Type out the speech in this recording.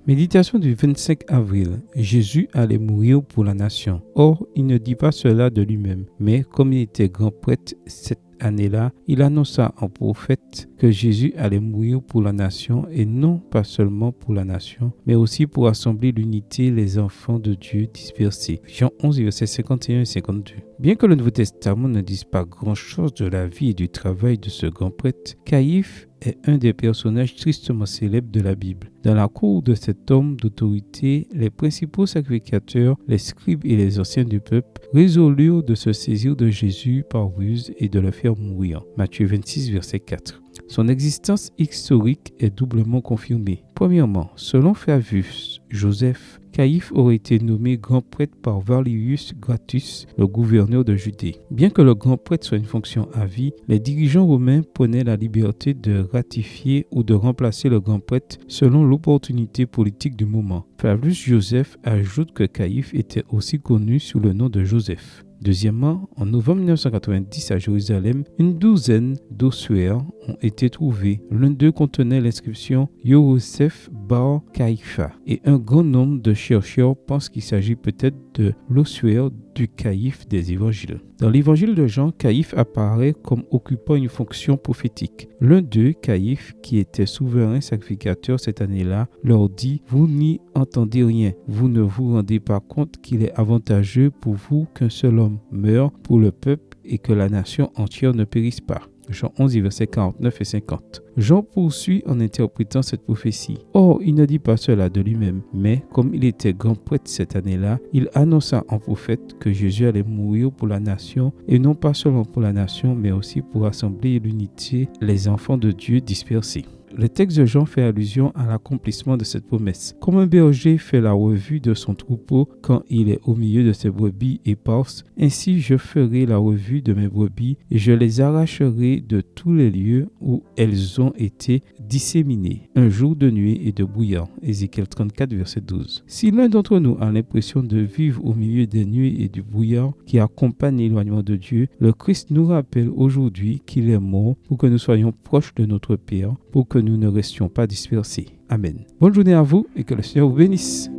Méditation du 25 avril. Jésus allait mourir pour la nation. Or, il ne dit pas cela de lui-même, mais comme il était grand prêtre cette année-là, il annonça en prophète que Jésus allait mourir pour la nation et non pas seulement pour la nation, mais aussi pour assembler l'unité les enfants de Dieu dispersés. Jean 11, versets 51 et 52. Bien que le Nouveau Testament ne dise pas grand-chose de la vie et du travail de ce grand prêtre, Caïphe est un des personnages tristement célèbres de la Bible. Dans la cour de cet homme d'autorité, les principaux sacrificateurs, les scribes et les anciens du peuple résolurent de se saisir de Jésus par ruse et de le faire mourir. Matthieu 26, verset 4. Son existence historique est doublement confirmée. Premièrement, selon Flavius Joseph, Caïphe aurait été nommé grand prêtre par Valerius Gratus, le gouverneur de Judée. Bien que le grand prêtre soit une fonction à vie, les dirigeants romains prenaient la liberté de ratifier ou de remplacer le grand prêtre selon l'opportunité politique du moment. Flavius Joseph ajoute que Caïphe était aussi connu sous le nom de Joseph. Deuxièmement, en novembre 1990 à Jérusalem, une douzaine d'ossuaires ont été trouvés. L'un d'eux contenait l'inscription Yosef Bar Caïpha et un grand nombre de chercheurs pensent qu'il s'agit peut-être de l'ossuaire du Caïphe des évangiles. Dans l'évangile de Jean, Caïphe apparaît comme occupant une fonction prophétique. L'un d'eux, Caïphe, qui était souverain sacrificateur cette année-là, leur dit « Vous n'y entendez rien, vous ne vous rendez pas compte qu'il est avantageux pour vous qu'un seul homme meure pour le peuple et que la nation entière ne périsse pas. » Jean 11, versets 49 et 50. Jean poursuit en interprétant cette prophétie. Or, il ne dit pas cela de lui-même, mais comme il était grand prêtre cette année-là, il annonça en prophète que Jésus allait mourir pour la nation, et non pas seulement pour la nation, mais aussi pour assembler l'unité les enfants de Dieu dispersés. Le texte de Jean fait allusion à l'accomplissement de cette promesse. Comme un berger fait la revue de son troupeau quand il est au milieu de ses brebis éparses, ainsi je ferai la revue de mes brebis et je les arracherai de tous les lieux où elles ont été disséminées. Un jour de nuit et de brouillard. Ézéchiel 34, verset 12. Si l'un d'entre nous a l'impression de vivre au milieu des nuits et du brouillard qui accompagnent l'éloignement de Dieu, le Christ nous rappelle aujourd'hui qu'il est mort pour que nous soyons proches de notre Père, pour que nous ne restions pas dispersés. Amen. Bonne journée à vous et que le Seigneur vous bénisse.